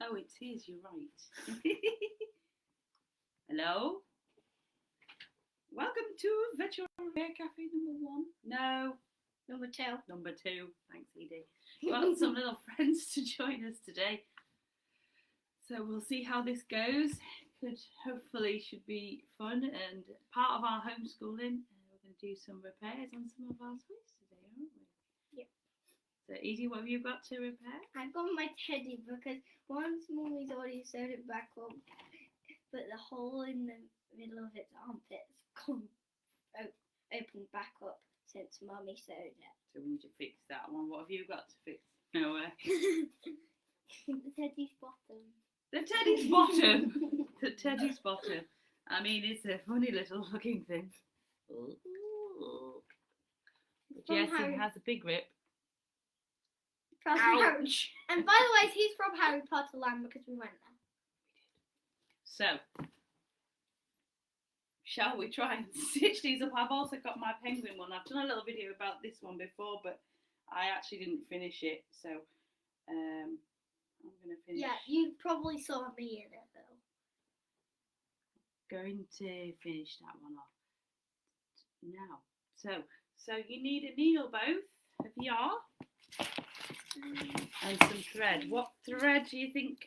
Oh, it is, you're right. Hello? Welcome to Virtual Repair Cafe number 1. No. Number 2. Number 2. Thanks, Edie. Got some little friends to join us today. So we'll see how this goes. Should be fun and part of our homeschooling. We're going to do some repairs on some of our toys today, aren't we? Yep. So Edie, what have you got to repair? I've got my teddy because once Mummy's already sewed it back up, but the hole in the middle of its armpits opened back up since Mummy sewed it. So we need to fix that one. What have you got to fix? Noah? The teddy's bottom. The teddy's bottom. The teddy's bottom. I mean, it's a funny little looking thing. Yes, it has a big rip. Ouch! And by the way, he's from Harry Potter Land because we went there. So, shall we try and stitch these up? I've also got my penguin one. I've done a little video about this one before, but I actually didn't finish it. So, I'm going to finish. Yeah, you probably saw me in it though. Going to finish that one off now. So you need a needle both of yarn and some thread. What thread do you think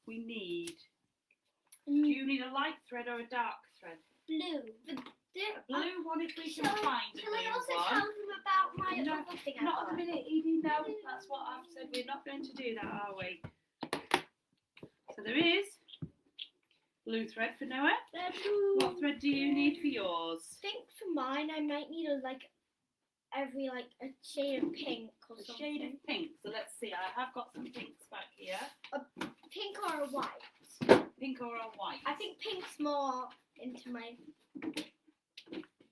we need? Do you need a light thread or a dark thread? Blue. A blue one if we can find a blue one. Can I also tell them about my other thing? Not at the minute, Edie. No, that's what I've said. We're not going to do that, are we? So there is blue thread for Noah. What thread do you need for yours? I think for mine, I might need a shade of pink or something. A shade of pink. So let's see. I have got some pinks back here. A pink or a white? Pink or a white? I think pink's more into my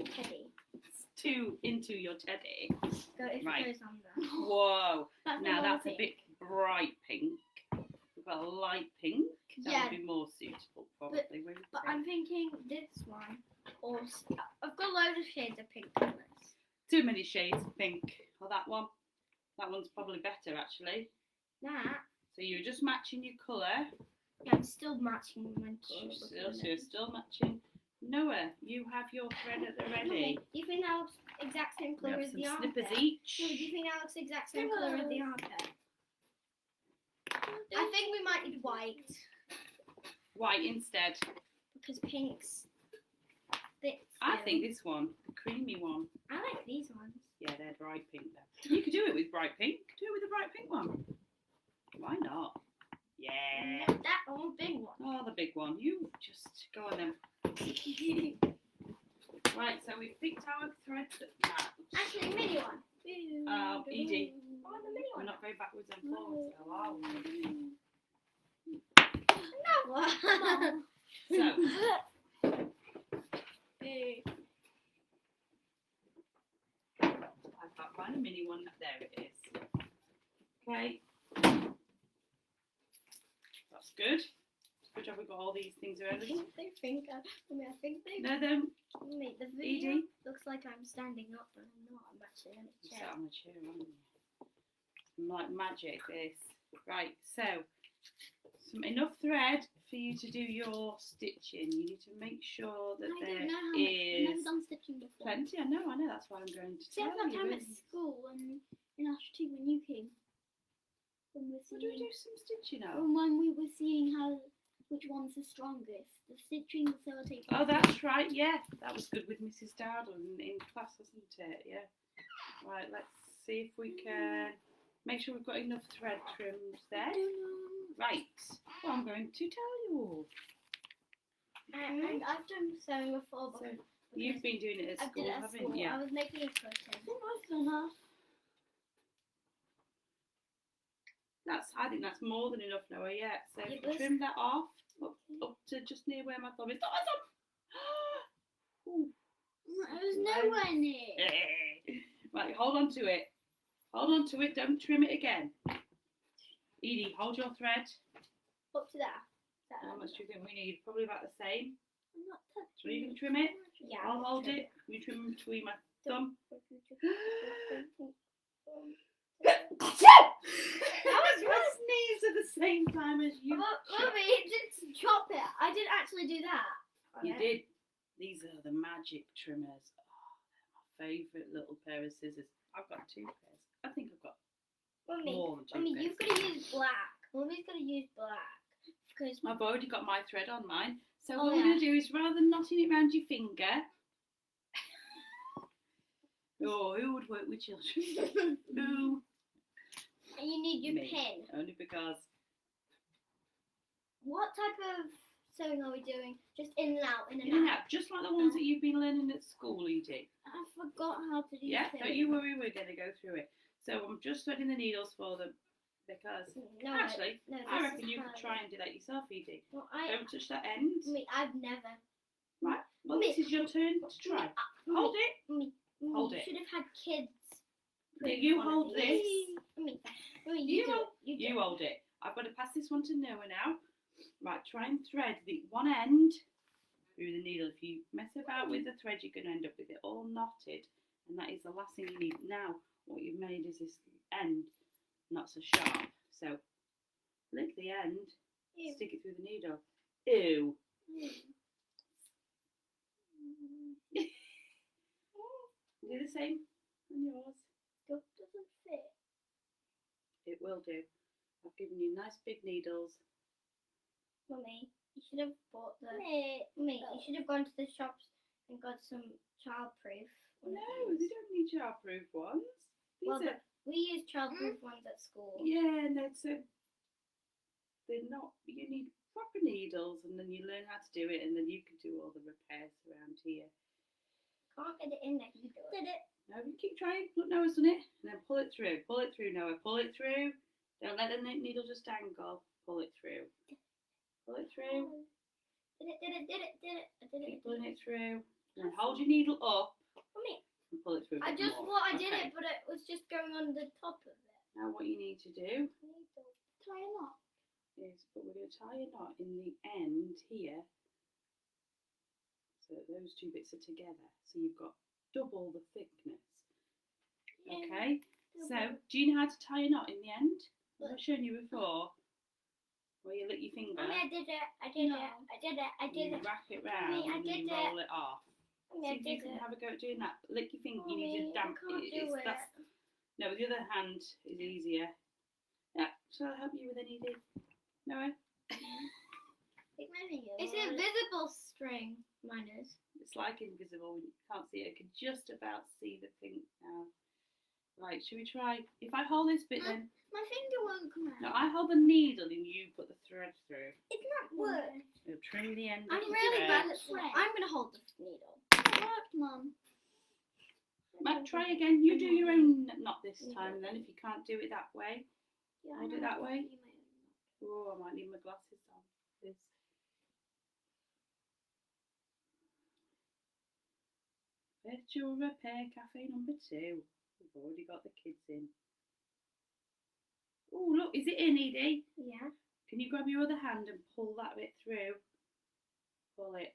teddy. It's too into your teddy. It Right. goes on there. Whoa. Now that's pink. a bit bright pink. We've got a light pink. That would be more suitable, probably. But I'm thinking this one. Or I've got loads of shades of pink on this. Too many shades of pink. Or that one. That one's probably better, actually. That. So you're just matching your colour. Yeah, I'm still matching my colour. So you're still matching. Noah, you have your thread at the ready. Do you think that looks exact same colour as the armpit? Snippers each. No, do you think that looks exact same colour as the armpit? I think we might need white. White instead. Because pink's thick. I think this one, the creamy one. I like these ones. Yeah, they're bright pink though. You could do it with bright pink. Do it with a bright pink one. Why not? Yeah. That one, big one. Oh, the big one. You just go on then. Right, so we've picked our threads at that. Actually, mini one. Edie. Oh, the mini We're one. not going backwards and forwards, though, are we? No. So, I've got mine a mini one. There it is. Okay. That's good. Good job we've got all these things around us. I think they No, then. make the video Edie? looks like I'm standing up, but I'm not. I'm actually in a You chair. sat on the chair, aren't you? Like magic, this. Right, so enough thread for you to do your stitching. You need to make sure that I there don't know how much. I've is never done stitching before. plenty. I know. That's why I'm going to See, tell I've got you. time at school and in Ashton when you came. When we were We'll do seeing, some stitching now. when we were seeing which one's the strongest. The stitching facilitator. Oh, that's right. Yeah, that was good with Mrs. Dowdle in class, wasn't it? Yeah. Right. Let's see if we can make sure we've got enough thread trimmed there. Right. Well, I'm going to tell you. And I've done sewing before. So you've been doing it at school, haven't you? I was making a crochet. I think that's more than enough, Noah. Yeah. So It if you was- trim that off up to just near where my thumb is. Ooh. I was nowhere near. Right, hold on to it. Hold on to it. Don't trim it again. Edie, hold your thread. Up to there. How much do you think we need? Probably about the same. I'm not touching. So you can trim it. Yeah. I'll hold it. You trim between my thumb. That was Your sneeze at the same time as you. Mummy, it didn't chop it. I didn't actually do that. You did. These are the magic trimmers. Oh, they're my favourite little pair of scissors. I've got 2 pairs. I think I've got more than 2 Mummy, pairs. you've got to use black. Mummy's got to use black. Because I've already got my thread on mine. So Oh, what we're going to do is, rather than knotting it around your finger. Oh, who would work with children? Who? And you need your Me. pin. Only because. What type of sewing are we doing? Just in and out, in and In and out. out, just like the ones that you've been learning at school, Edie. I forgot how to do Yeah, it. don't you worry, we're going to go through it. So I'm just threading the needles for them because No, actually, no, I this reckon is you could try harder. and do that yourself, Edie. Well, Don't touch that end. I've never. Right, well, this is your turn to try. Hold it. Hold you it. should have had kids. Yeah, you one of hold these. this. Mummy, You do hold- it. You hold it. I've got to pass this one to Noah now. Right, try and thread the one end through the needle. If you mess about with the thread, you're going to end up with it all knotted, and that is the last thing you need. Now, what you've made is this end not so sharp. So, lick the end, Ew. stick it through the needle. Ew. Do the same on yours. Stuff doesn't fit. It will do. I've given you nice big needles. Mummy, you should have bought the. Mummy, you should have gone to the shops and got some childproof. No, they don't need childproof ones. These Well, are, we use childproof ones at school. yeah, and they're not. You need proper needles, and then you learn how to do it, and then you can do all the repairs around here. Can't get it in there. You did it. No, you keep trying. Look, Noah's done it, and then pull it through. Pull it through, Noah. Pull it through. Don't let the needle just dangle. Pull it through. Pull it through. Did it. I did it. Keep pulling it through. And then hold your needle up Mummy, and pull it through. a I bit just more. thought I did Okay. it, but it was just going on the top of it. Now what you need to do I need to try a lot. is, but we're going to tie a knot in the end here, so that those 2 bits are together. So you've got double the thickness. Okay. So do you know how to tie a knot in the end? I've shown you before. Where you lick your finger. Mummy, I did it. I did it. I did it. I did You it. wrap it round Mummy, I and then you did roll it off. Mummy, I See if you did can it. have a go at doing that. Lick your finger. You need Mummy, to damp I can't do it. No, with the other hand is easier. Yeah. Shall I help you with anything? No. It's an invisible string. Mine is. It's like invisible. You can't see it. I can just about see the thing now. Right, should we try? If I hold this bit then. My finger won't come out. No, I hold the needle and you put the thread through. It's not work. You'll trim the end of I'm the really thread. bad at thread. I'm gonna hold the needle. It worked, Mum. Matt, try again. You do your own knot this time then, if you can't do it that way. Yeah, Hold it that way. Oh, I might need my glasses on. This. Virtual Repair Cafe number 2. We've already got the kids in. Oh, look, is it in, Edie? Yeah. Can you grab your other hand and pull that bit through? Pull it.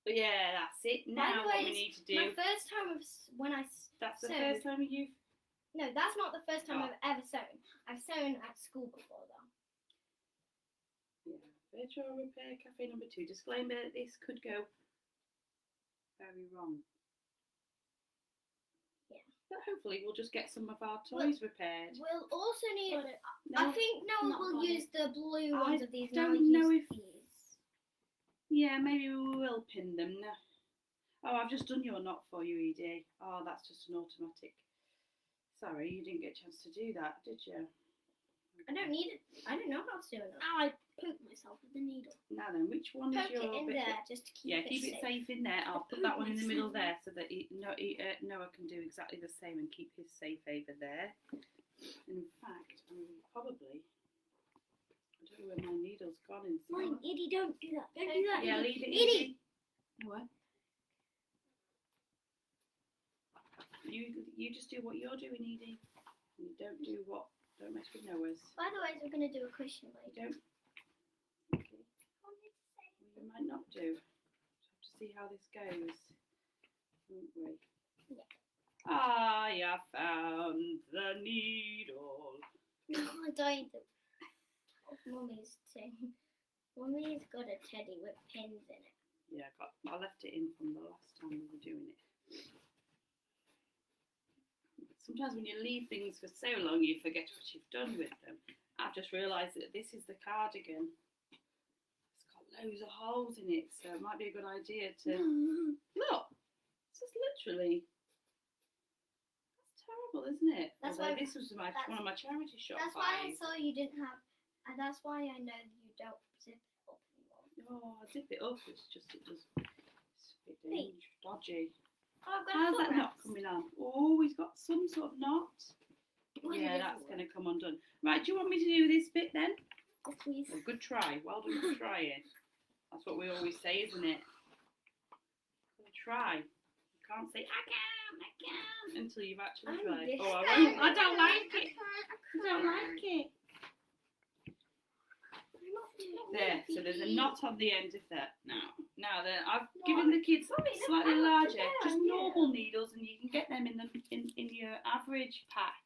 Yeah, that's it. Now what we need to do. My first time when I That's the sewed. first time you've. No, that's not the first time Oh. I've ever sewn. I've sewn at school before though. Yeah, Virtual Repair Cafe number 2. Disclaimer: this could go very wrong. Yeah. But hopefully we'll just get some of our toys repaired. We'll also need. No, I think Noah not will got use the blue ones of these. don't and I'll know use if- these. yeah, maybe we will pin them. No. Oh, I've just done your knot for you, Edie. Oh, that's just an automatic. Sorry, you didn't get a chance to do that, did you? I don't need it. I don't know how to do it. I poke myself with the needle. Now then, which one Poke is your it in bit? there just to keep Yeah, it keep safe. it safe in there. I'll put that one in the middle there so that Noah can do exactly the same and keep his safe over there. And in fact, probably, I don't know where my needle's gone inside. Mine, Edie, don't do that. Don't do that. Yeah, leave it. Edie. What? You just do what you're doing, Edie. And you don't do what. Don't mess with Noah's. By the way, we're gonna do a cushion You later. don't. Okay. Well, you might not do. Just have to see how this goes, won't we? Yeah. I have found the needle. No, I don't. of Mummy's thing. Mummy's got a teddy with pins in it. Yeah, I left it in from the last time we were doing it. Sometimes when you leave things for so long, you forget what you've done with them. I've just realised that this is the cardigan. It's got loads of holes in it, so it might be a good idea to look. This is literally. That's terrible, isn't it? That's Although why- this was one of my charity shop That's why I buys. saw you didn't have, and that's why I know you don't zip it up anymore. Oh, I dip it up. It's a bit dodgy. Oh, I've got How's that foot knot wraps. coming on? Oh, he's got some sort of knot. Well, Yeah, it that's doesn't going to work. come undone. Right, do you want me to do this bit then? Yes, please. Well, good try. Well done for trying. That's what we always say, isn't it? Good try. You can't say, I can, until you've actually I'm tried. this Oh, I guy. won't. I don't like it. I don't like it. There, so there's a knot on the end of that now. Now then, I've given the kids slightly larger, just normal needles, and you can get them in your average packs.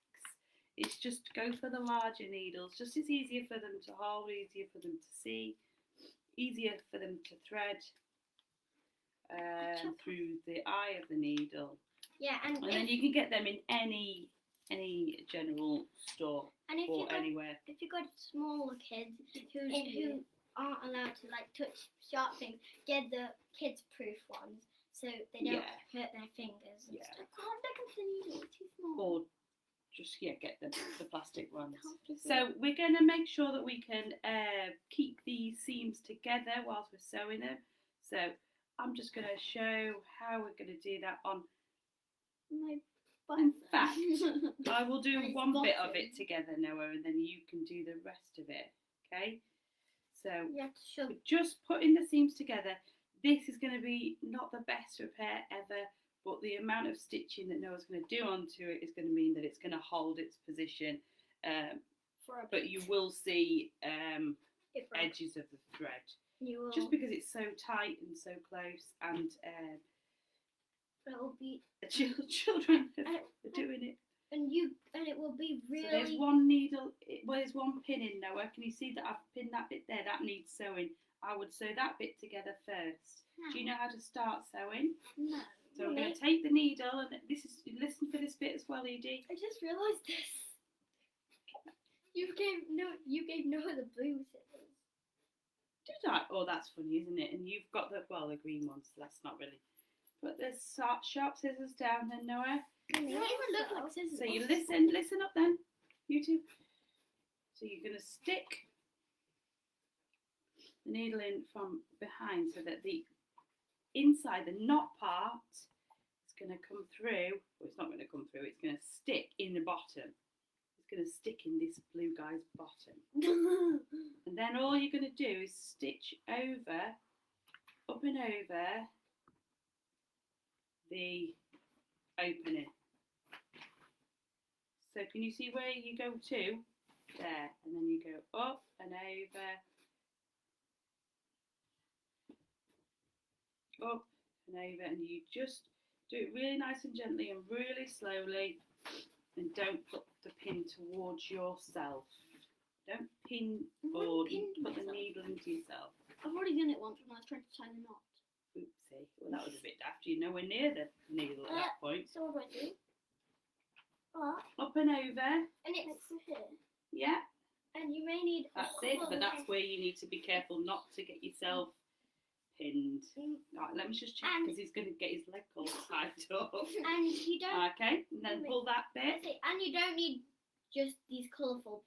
It's just go for the larger needles. Just it's easier for them to hold, easier for them to see, easier for them to thread through the eye of the needle. Yeah, and then you can get them in any general store if or you got anywhere. if you got smaller kids who aren't allowed to like touch sharp things, get the kids proof ones so they don't hurt their fingers and stuff. Can't pick up the needle, it's too small. Or just get the plastic ones. So we're going to make sure that we can keep these seams together whilst we're sewing them. So I'm just going to show how we're going to do that on. In fact, I will do one bit of it together, Noah, and then you can do the rest of it. Okay? So we're just putting the seams together. This is going to be not the best repair ever, but the amount of stitching that Noah's going to do onto it is going to mean that it's going to hold its position. But you will see edges of the thread. Just because it's so tight and so close, and children are doing it. And it will be really. So there's one needle. Well, there's one pin in, Noah. Can you see that I've pinned that bit there? That needs sewing. I would sew that bit together first. No. Do you know how to start sewing? No. So I'm going to take the needle, and listen for this bit as well, Edie. I just realised this. You gave Noah the blue scissors. Did I? Oh, that's funny, isn't it? And you've got the green ones. So that's not really. Put the sharp scissors down, then, Noah. They even look like scissors. So you listen up then, you two. So you're going to stick the needle in from behind so that the inside, the knot part, is going to come through. Well, it's not going to come through, it's going to stick in the bottom. It's going to stick in this blue guy's bottom. And then all you're going to do is stitch over, up and over the opening. So can you see where you go to? There, and then you go up and over, up and over, and you just do it really nice and gently and really slowly, and don't put the pin towards yourself. Don't pin or put the needle into yourself. I've already done it once when I was trying to tie the knot. Oopsie, well that was a bit daft. You're nowhere near the needle at that point. So what do I do? Up and over. And it's here. Yeah. And you may need. That's it, but that's where you need to be careful not to get yourself pinned. Right, let me just check because he's going to get his leg all tied up. And you don't. Okay, and then pull that bit. And you don't need just these colourful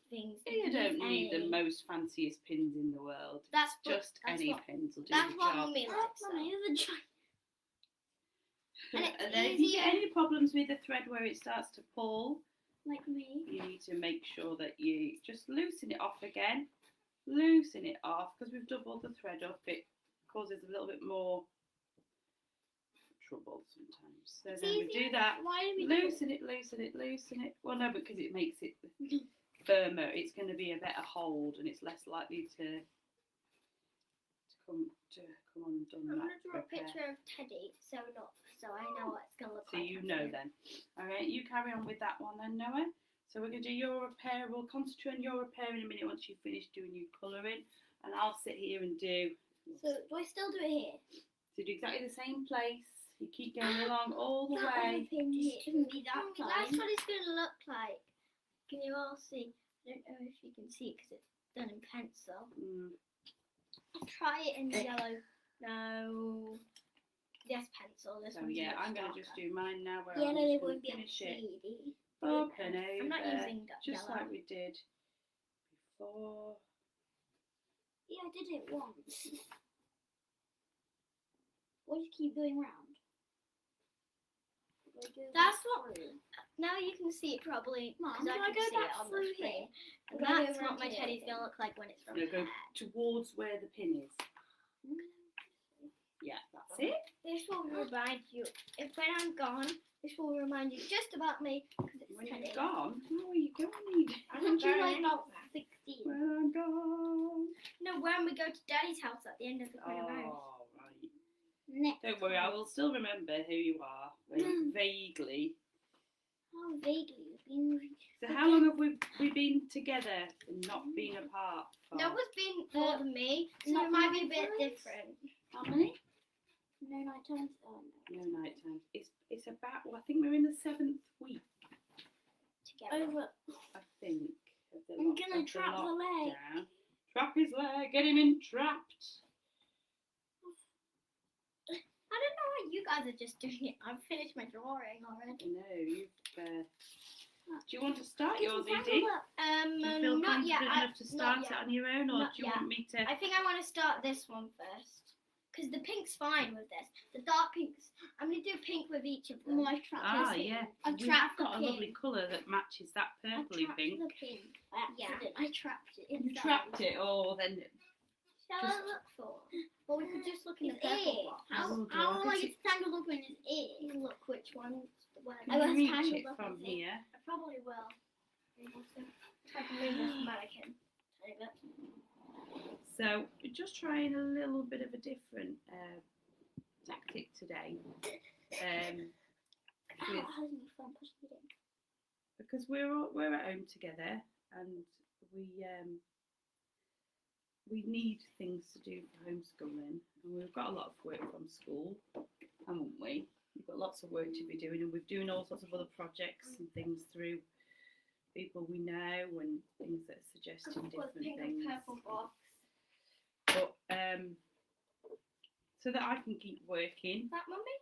things. You don't need the most fanciest pins in the world. That's just any pins will do that's the what job. Mummy likes. And then if you get any problems with the thread where it starts to pull, like me, you need to make sure that you just loosen it off again. Loosen it off because we've doubled the thread up. It causes a little bit more trouble sometimes. So then we do that. Why do we loosen it, loosen it, loosen it. Well, no, because it makes it firmer. It's going to be a better hold, and it's less likely to come undone. I'm going to draw a picture of Teddy, so I know what it's going to look like. So you know then. All right, you carry on with that one then, Noah. So we're going to do your repair. We'll concentrate on your repair in a minute once you've finished doing your colouring. And I'll sit here and do... So do I still do it here? So do exactly the same place. You keep going along all the way. It shouldn't be that time. That's what it's going to look like. Can you all see? I don't know if you can see it because it's done in pencil. Try it in yellow. No. Yes, pencil. This So one's yeah, much I'm going to just do mine now where yeah, I'm no, they just going won't to be able to finish it. see. Open over. I'm not using Just yellow. like we did before. Yeah, I did it once. Why do you keep going round? That's what. Now you can see it probably. Mom, can I go back through here? And that's what my teddy's gonna look like when it's from No, go towards where the pin is. Yeah, that's it. This will remind you. If when I'm gone, this will remind you just about me. When you're gone, where are you going? I'm like about 16. When I'm gone. No, when we go to Daddy's house at the end of the coronavirus. Oh, right. Next Don't worry, I will still remember who you are, vaguely. Oh, vaguely. So how long have we been together and not been apart? For? No one's been more than me, so it might be a bit different. How many? No night times. Oh no. No night times. It's about. Well, I think we're in the 7th week. Together. Over. I think. I'm gonna trap the leg. Down. Trap his leg. Get him entrapped. I don't know why you guys are just doing it. I've finished my drawing already. No, you've. Do you want to start yours, Edie? Do you feel not yet. confident enough to start it on your own, or Not do you yet. want me to? I think I want to start this one first. Because the pink's fine with this. The dark pinks, I'm going to do pink with each of them. I've trapped yeah. I've We have got a lovely colour that matches that purpley pink. the pink. Yeah, I trapped it. You trapped it, oh, then. Shall I look for? Or we could just look in the His purple ear. box. How I long could it's tangled up in his ear? Look which one's the one. Can I you was reach tangled it up from in his here? I probably will. Try to move this mannequin. Tiny bit. So, we're just trying a little bit of a different tactic today. With, because we're at home together and we need things to do for homeschooling, and we've got a lot of work from school, haven't we? We've got lots of work to be doing, and we're doing all sorts of other projects and things through people we know and things that are suggesting different Pink things. and purple box. But so that I can keep working, That mummy?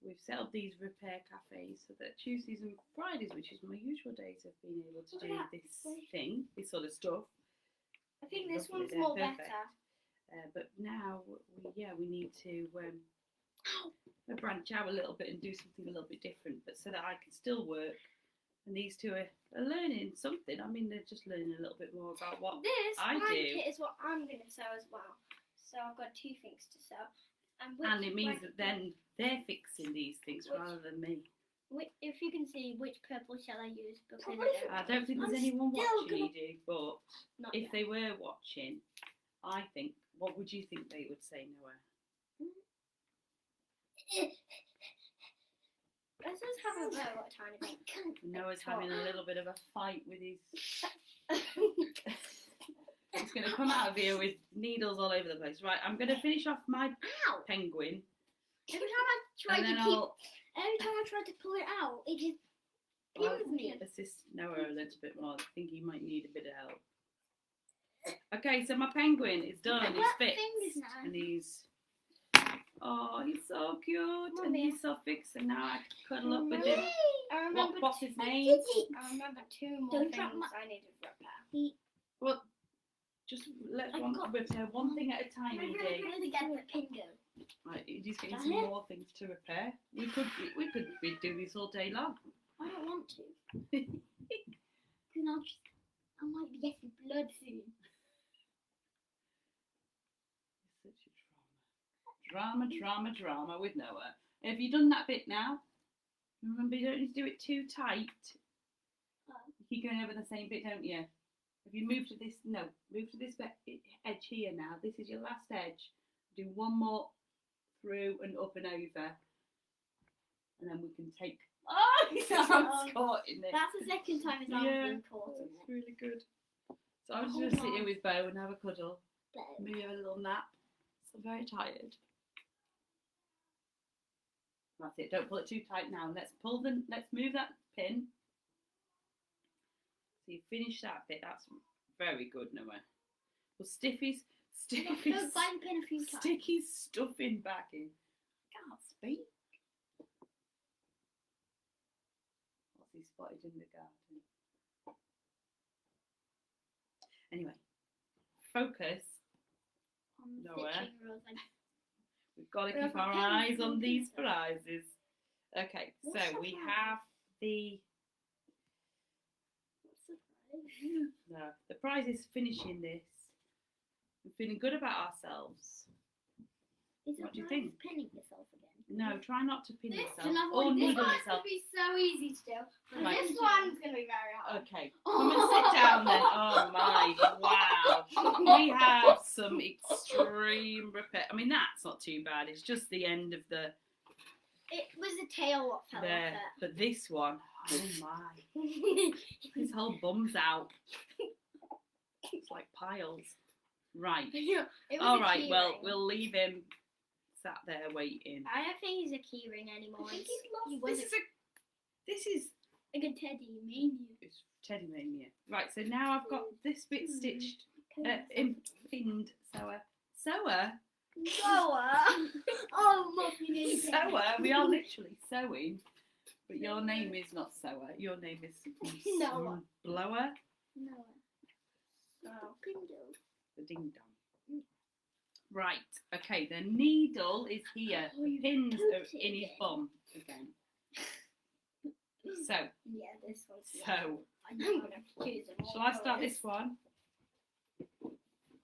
we've set up these repair cafes so that Tuesdays and Fridays, which is my usual days, have been able to Look do at that. this thing, this sort of stuff. I think this Lovely, one's they're more perfect. better. But now, we need to branch out a little bit and do something a little bit different, but so that I can still work. And these two are learning something. I mean, they're just learning a little bit more about what This I do. blanket is what I'm going to sew as well. So I've got 2 things to sew. And it means that then they're fixing these things rather than me. If you can see, which purple shall I use? Because I don't think there's anyone watching, Edie, but Not if yet. they were watching, I think, what would you think they would say, Noah? Let's just have a go a tiny bit. Noah's having a little bit of a fight with his... He's going to come out of here with needles all over the place. Right, I'm going to finish off my Ow! penguin. Every time I try And to then every time I try to pull it out, it just I'll pins me. assist Noah a little bit more. I think he might need a bit of help. Okay, so my penguin is done. I've He's got fixed. fingers now. And he's... Oh, he's so cute. And Mummy. he's so fixed. And now I can cuddle up with him. I remember, What's his name? I remember 2 more Don't things drop my- I need to repair. Well, just let's repair one thing at a time, I'm Edie. really get the pingo. Right, Edie's getting some more things to repair. We could do this all day long. I don't want to. Because I might be getting blood soon. Such a drama with Noah. Have you done that bit now? Remember, you don't need to do it too tight. You keep going over the same bit, don't you? Have you moved to this? No, move to this edge here now. This is your last edge. Do one more through and up and over. And then we can take... Oh! Sounds caught in it. That's the second time his arm's been caught in It's it. really good. So I'm just Oh going to sit here my. with Bo and have a cuddle. But Maybe have a little nap. So I'm very tired. That's it. Don't pull it too tight now. Let's move that pin. So you finish that bit. That's very good, Noah. Well, Stiffy's go find pin a few times. Sticky's stuffing back in. Can't speak. What's he spotted in the garden? Anyway, focus. On Noah. stitching rules, like, We've got to We keep have a our pen eyes and on these pencil. prizes. Okay, What's so the we prize? have the what's the prize? no, the prize is finishing this. We're feeling good about ourselves. Is What it do you prize think? pinning yourself again? No, try not to pin This yourself another or one. This needle one's yourself. gonna be so easy to do. But Right. this one's gonna be very hard. Okay, come and sit down then. Oh my, wow. We have some extreme repair. I mean, that's not too bad. It's just the end of the It was the tail what fell there. off But this one, oh my. it. His whole bum's out. It's like piles. Right. It was All a right. key Well, ring. we'll leave him sat there waiting. I don't think he's a key ring anymore. I think He's- he's lost. he This was is Like a teddy mania. it's Teddy Mania. Right. So now I've got this bit stitched, pinned. Sewer. Oh, mummy. Sewer. We are literally sewing. But your name is not Sewer. Your name is Noah. Blower. No. Oh. The ding dong. Right, okay, the needle is here. Oh, The you pins pooped are it in his again. bum again. So, Yeah, this one's. so, I'm gonna choose them all shall I start colours. this one?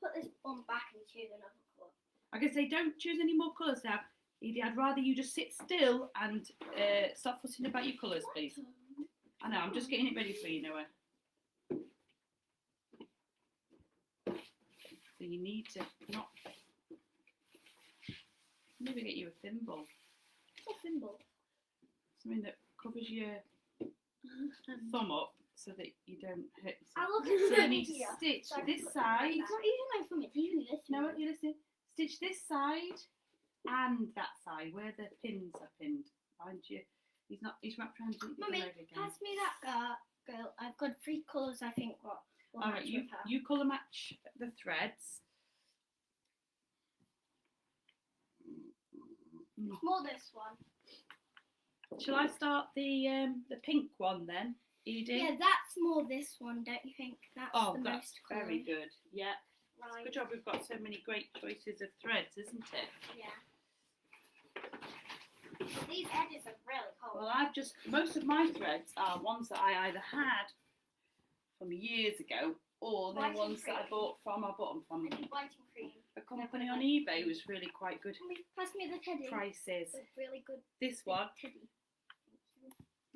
Put this one back and choose another colour. I can say don't choose any more colours now. Edie, I'd rather you just sit still and stop fussing about your colours, please. I know, I'm just getting it ready for you, Noah. So you need to not... Maybe get you a thimble. What's a thimble? Something that covers your thumb up so that you don't hurt I yourself. look So at you need to here. stitch So I can this put it side. It's not even my thumb, it's usually this No, one. you listen. Stitch this side and that side where the pins are pinned. Find you. He's wrapped around your Mummy, leg again. pass me that girl. I've got 3 colours, I think. What? All right, you colour match the threads. More this one. Shall I start the pink one then, Edie? Yeah, that's more this one, don't you think? That's Oh, the that's most very common. good. Yeah. Right. Good job. We've got so many great choices of threads, isn't it? Yeah. These edges are really cold. Well, most of my threads are ones that I either had from years ago or they're White and ones that I cream. bought from I need white and cream. a company on eBay. It was really quite good Mummy, pass me the teddy. prices. It's really good This one, teddy.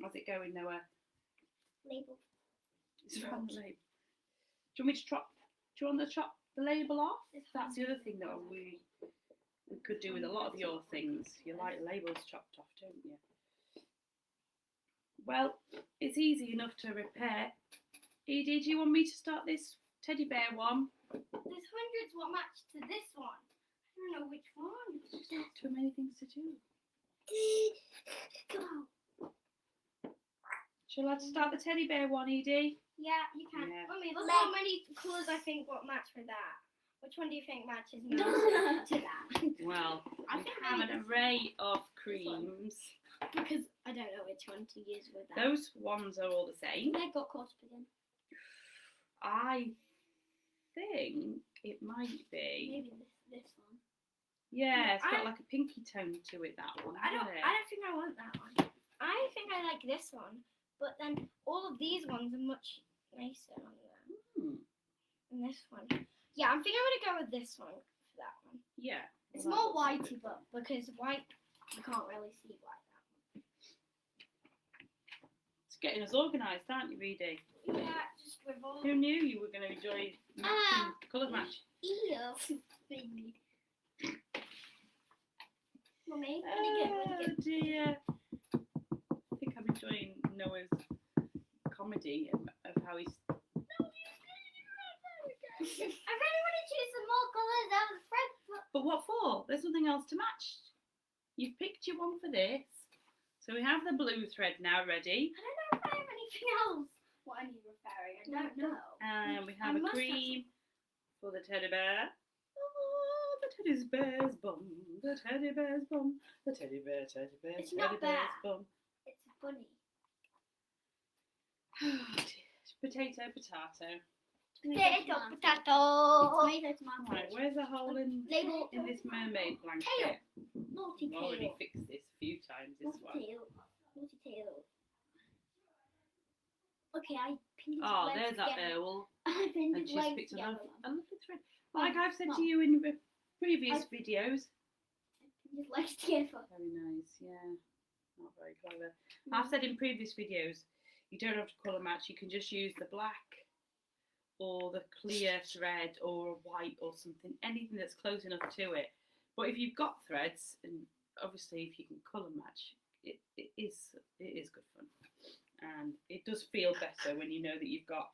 how's it going, Noah? Label. It's around the label. Do you want me to chop? Do you want to chop the label off? That's the other thing that we could do with a lot of your things. You like labels chopped off, don't you? Well, it's easy enough to repair. Edie, do you want me to start this teddy bear one? There's hundreds what match to this one. I don't know which one. There's just too many things to do. Shall I start the teddy bear one, Edie? Yeah, you can. Yeah. Mummy, look how many colours I think what match with that. Which one do you think matches most to that? Well, I we think have maybe an array of creams. Because I don't know which one to use with that. Those ones are all the same. They got caught up again. I think it might be. Maybe this one. Yeah, it's got I- like a pinky tone to it, that one. I don't hasn't it? think I want that one. I think I like this one. But then all of these ones are much nicer on them. Hmm. And this one. Yeah, I think I'm gonna go with this one for that one. Yeah. It's well, more whitey, but because white you can't really see white that It's getting us organised, aren't you, Edie? one. Yeah, just revolve. Who knew you were going to enjoy matching colour match? Ew. Baby. Mummy, Oh dear. I think I'm enjoying Noah's comedy of how he's. I really want to choose some more colours out of the thread, But what for? There's nothing else to match. You've picked your one for this. So we have the blue thread now ready. I don't know if I have anything else. What I need referring, I don't know. And we have I a must have cream for the teddy bear. Oh, the teddy bear's bum. The teddy bear's bum. The teddy bear, It's teddy not bear's bear. bum. It's a bunny. Potato, potato. Potato, potato. Tomato, tomato. Right, where's the hole in Label. this mermaid blanket? Tail. Naughty I've already tail. fixed this a few times. This Naughty one. tail. Naughty tail. Okay, I pinned his Oh, legs there's that together. owl. I pinned And his she's legs picked together. a lovely thread. Like I've said to Mum. you in the previous videos. Pinned his legs together. Very nice, yeah. Not very clever. I've said in previous videos, you don't have to colour match. You can just use the black or the clear thread or a white or something, anything that's close enough to it. But if you've got threads, and obviously if you can colour match, it is good fun. And it does feel better when you know that you've got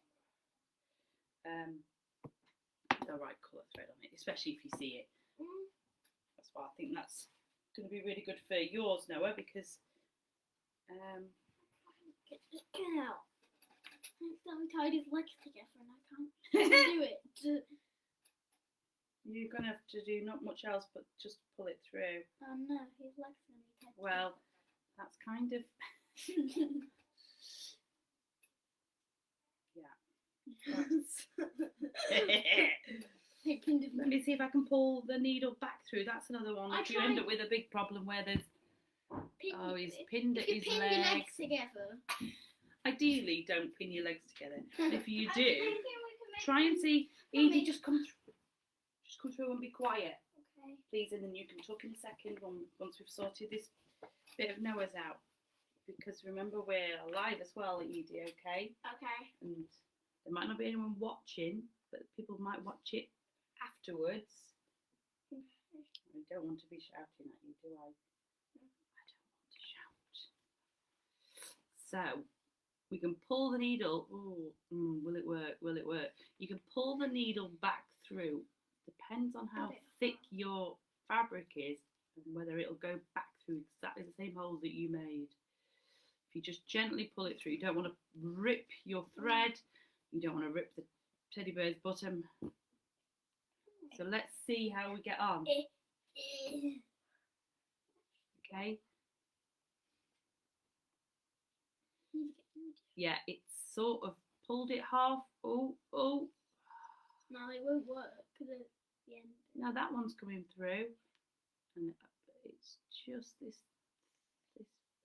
the right colour thread on it, especially if you see it. That's why I think that's going to be really good for yours, Noah, because Get out. I accidentally tied his legs together and I can't do it. you're going to have to do not much else but just pull it through. Oh no, his legs are going to be tied Well, that's kind of, He pinned his let me see if I can pull the needle back through. That's another one. I If you end tried. up with a big problem where there's, oh, he's pinned at If you his pin your leg. legs together. Ideally, don't pin your legs together. If you I do, think we can make try and them- see, Mummy. Edie, just come through and be quiet, Okay. please, and then you can talk in a second once we've sorted this bit of Noah's out. Because remember, we're live as well, Edie, okay? Okay. And there might not be anyone watching, but people might watch it afterwards. I don't want to be shouting at you, do I? I don't want to shout. So, we can pull the needle. Oh, will it work? Will it work? You can pull the needle back through. Depends on how thick your fabric is and whether it'll go back through exactly the same holes that you made. If you just gently pull it through, you don't want to rip your thread. You don't want to rip the teddy bear's bottom. So let's see how we get on. Okay. Yeah, it's sort of pulled it half. Oh. No, it won't work because it's the end. Now that one's coming through, and it's just this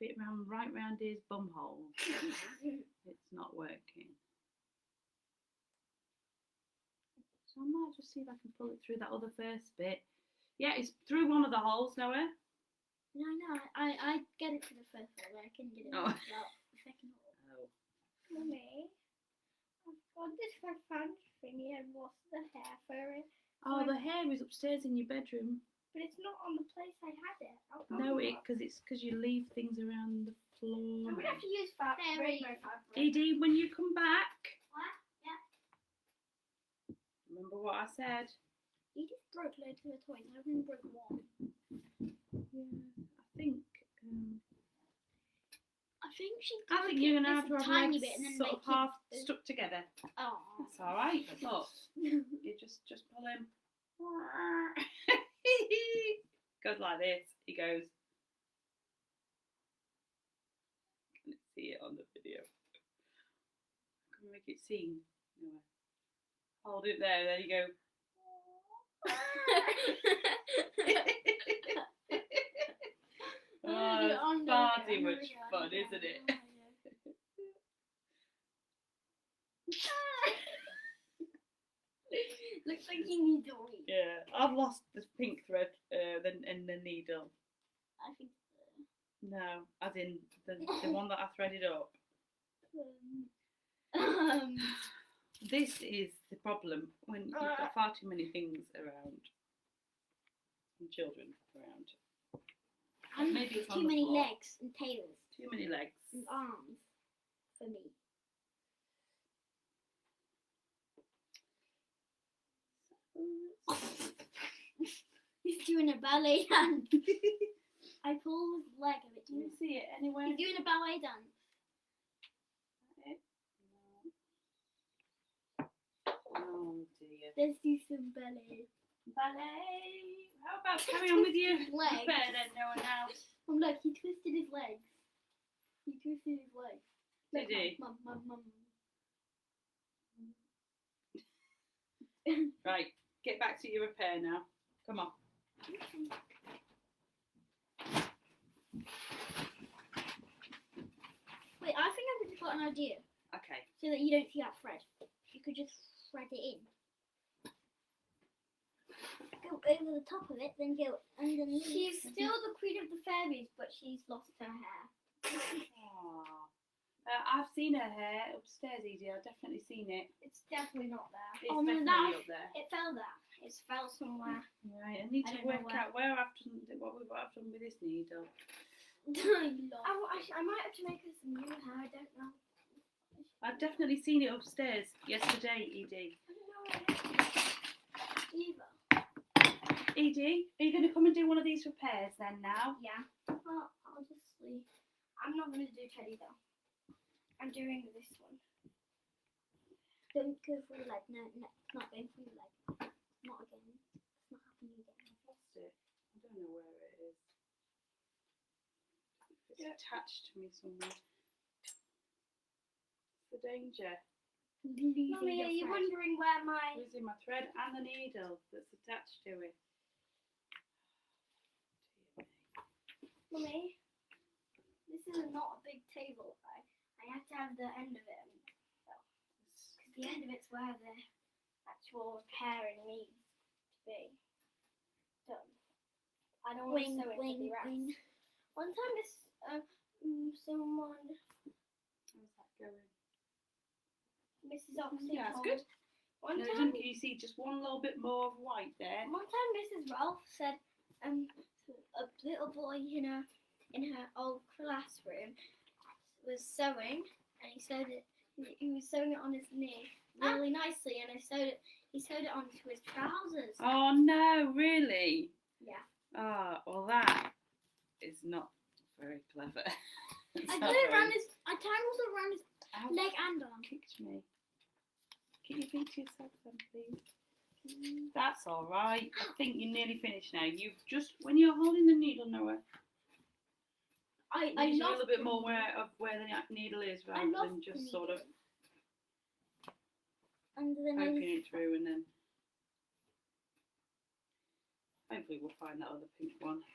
bit right round his bum hole. It's not working. So I might just see if I can pull it through that other first bit. Yeah, it's through one of the holes, Noah. No, I get it to the first one. I can get it Oh. out the second hole. Oh. Mummy, I've got this for fun thingy and what's the hair for it? Oh, the hair is upstairs in your bedroom. But it's not on the place I had it. No, because you leave things around the floor. I'm gonna have to use rainbow fabric. Edie, when you come back, What? Yeah. remember what I said. You just broke loads of the toys. I only broke one. Yeah, I think I think you're gonna have to a have tiny legs bit and then sort of make half it. stuck together. Oh. That's all right. Look, you just pull him. Goes like this. He goes. Let's see it on the video. Can we make it seen? No. Hold it there. There you go. Oh, it's far too much fun, isn't it? Looks like you need to wait. Yeah, I've lost the pink thread and the needle. I think. No, as in the one that I threaded up. This is the problem when you've got far too many things around and children around. And Maybe it's on too the many floor. legs and tails. Too many legs. And arms for me. He's doing a ballet dance. I pull his leg a bit. Can you see it anywhere? He's doing a ballet dance. Oh dear. Let's do some ballet. Ballet. How about carry on with your Legs. bed and no one else? Oh look, he twisted his legs. He twisted his legs. Did he? Mum. Right, get back to your repair now. Come on. Wait, I think I've got an idea. Okay. So that you don't see that thread. You could just thread it in. Go over the top of it, then go underneath. She's still the queen of the fairies, but she's lost her hair. Aww. I've seen her hair upstairs, Edie. I've definitely seen it. It's definitely not there. It's no, definitely up there. It fell there. It fell somewhere. Right, I need I to don't know work out where I've done what I've done with this needle. I might have to make her some new hair. I don't know. I've definitely seen it upstairs yesterday, Edie. I don't know where it is. Either. Edie, are you going to come and do one of these repairs then now? Yeah. Well, I'll just sleep. I'm not going to do Teddy though. I'm doing this one. Don't go for the leg. No, not going for the leg. Not again. It's not happening again. I've lost it. I don't know where it is. It's attached to me somewhere. It's the danger. Mummy, are you wondering where my... Losing my thread and the needle that's attached to it. Mummy, this is not a big table. I have to have the end of it. Because the end of it's where the actual repairing needs to be done. I don't want to sew it to the rats. One time someone... How's that going? Mrs. Oxley Yeah, that's told... good. One No, time... can you see just one little bit more of white there? One time Mrs. Ralph said a little boy in her old classroom was sewing, and he was sewing it on his knee really nicely, and he sewed it onto his trousers. Oh no, really? Yeah. Ah, well that is not very clever. I tangled it around his Ow, leg and arm. kicked me. Keep your feet to yourself then, please. That's all right. I think you're nearly finished now. You've just, when you're holding the needle, Noah, I use a lost little bit the more needle. of where the needle is I rather lost than the just sort of needle. And then poking it through and then hopefully we'll find that other pink one at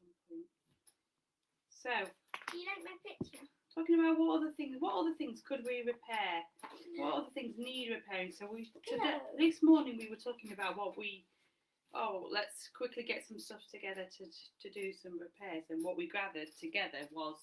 some point. So, Do you like my picture? talking about what other things could we repair? What other things need repairing? So this morning we were talking about let's quickly get some stuff together to do some repairs, and what we gathered together was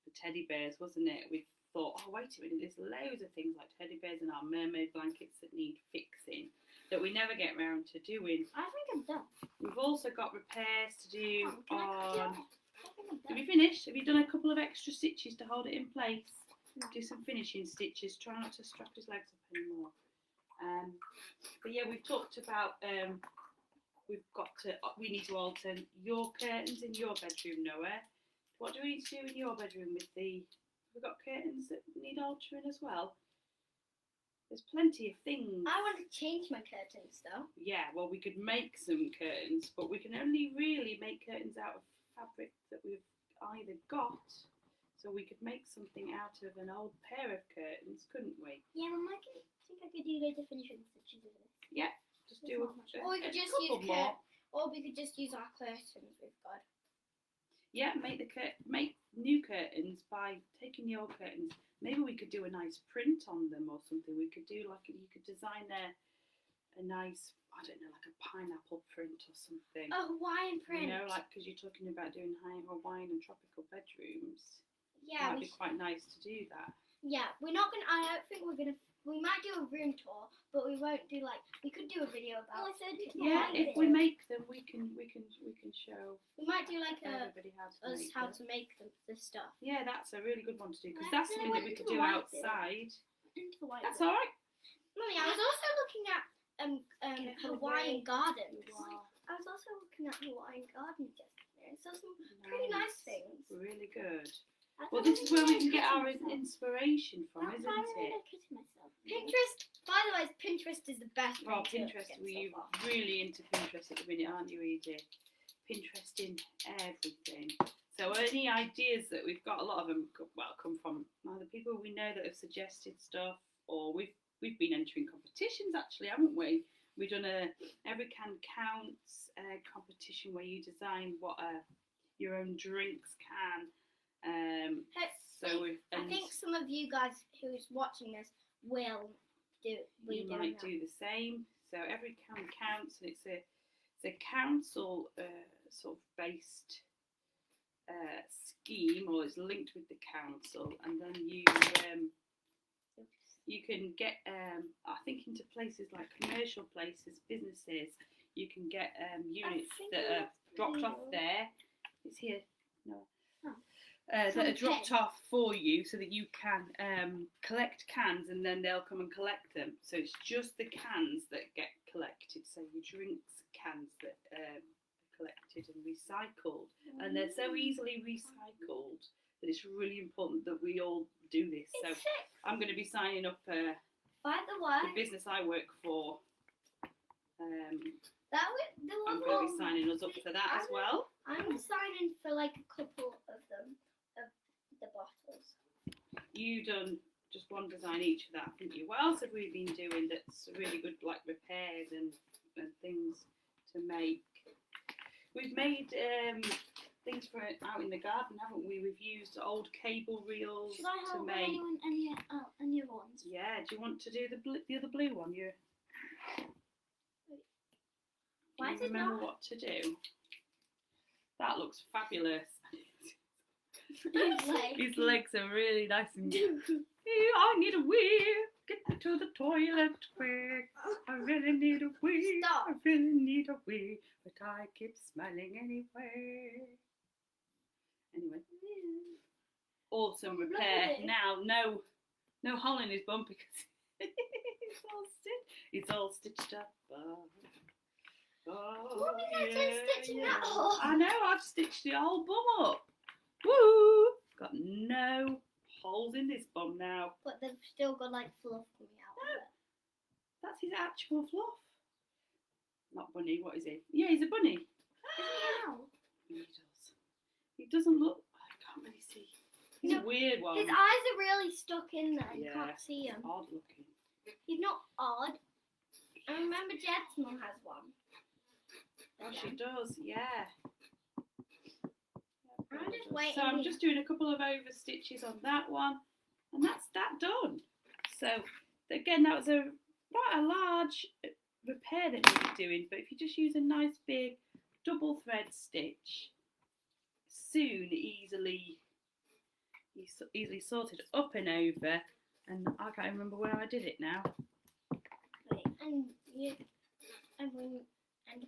the teddy bears, wasn't it? We thought, oh wait a minute, there's loads of things like teddy bears and our mermaid blankets that need fixing that we never get around to doing. I think I'm done. We've also got repairs to do Can I on... I think I'm Have done. you finished? Have you done a couple of extra stitches to hold it in place? No. Do some finishing stitches. Try not to strap his legs up anymore. But yeah, we've talked about we need to alter your curtains in your bedroom, Noah. What do we need to do in your bedroom with we've got curtains that need altering as well? There's plenty of things. I want to change my curtains though. Yeah, well, we could make some curtains, but we can only really make curtains out of fabric that we've either got, so we could make something out of an old pair of curtains, couldn't we? Yeah, Mum, I think I could do loads of finishing stitches with this. Yeah, just do Or we could just couple use more. or we could just use our curtains we've got. Yeah, make new curtains by taking the old curtains. Maybe we could do a nice print on them or something. We could do you could design a nice, I don't know, like a pineapple print or something. A Hawaiian print. You know, like because you're talking about doing high Hawaiian and tropical bedrooms. Yeah, That'd be quite nice to do that. yeah. We're not gonna. I don't think we're gonna we might do a room tour, but we won't do we could do a video about. Yeah, if we make them, we can show. We might do everybody how to make them. the stuff. Yeah, that's a really good one to do because Yeah, that's then I something that went we into could the do white outside. Into the white. That's all right. Mummy, I was also looking at Hawaiian gardens. Wow. I was also looking at Hawaiian gardens yesterday. So some pretty nice things. Really good. Well, this is where we can get our inspiration from, isn't it? Pinterest, by the way, Pinterest is the best. Well, Pinterest, we're really into Pinterest at the minute, aren't you, Edie? Pinteresting everything. So any ideas that we've got, a lot of them, come from either people we know that have suggested stuff, or we've been entering competitions actually, haven't we? We've done a Every Can Counts competition where you design what your own drinks can. I think some of you guys who's watching this will do. We might do the same. So Every Can Counts, and it's a council sort of based scheme, or it's linked with the council, and then you can get I think into places like commercial places, businesses. You can get units that are dropped off there. It's here. No. That are dropped off for you so that you can collect cans, and then they'll come and collect them. So it's just the cans that get collected. So your drinks cans that are collected and recycled. And they're so easily recycled that it's really important that we all do this. So I'm going to be signing up by the way, the business I work for. I'm going to be signing us up for that as well. I'm signing for a couple of them, of the bottles. You done just one design each for that, haven't you? What else have we been doing that's really good, like repairs and things to make? We've made things for out in the garden, haven't we? We've used old cable reels Should I to help make. anyone any other ones? Yeah. Do you want to do the other blue one? Why Do you remember what to do? That looks fabulous. His legs are really nice and. I need a wee. Get to the toilet quick. I really need a wee. Stop. I really need a wee, but I keep smiling anyway. Anyway. Awesome repair. Lovely. Now, no hole in his bum because it's all stitched up. Oh, Mummy, that's just stitching that hole. I know, I've stitched the whole bum up. Woo! Got no holes in this bum now. But they've still got fluff coming out of it. That's his actual fluff. Not bunny, what is he? Yeah, he's a bunny. Ow. He does. He doesn't look, I can't really see. He's a weird one. His eyes are really stuck in there. You Yeah, can't see him. odd looking. He's not odd. I remember Jed's mum has one. Oh, she does, yeah. I'm just waiting. So I'm just doing a couple of over stitches on that one, and that's that done. So again, that was quite a large repair that we were doing, but if you just use a nice big double thread stitch, soon easily sorted up and over, and I can't remember where I did it now. And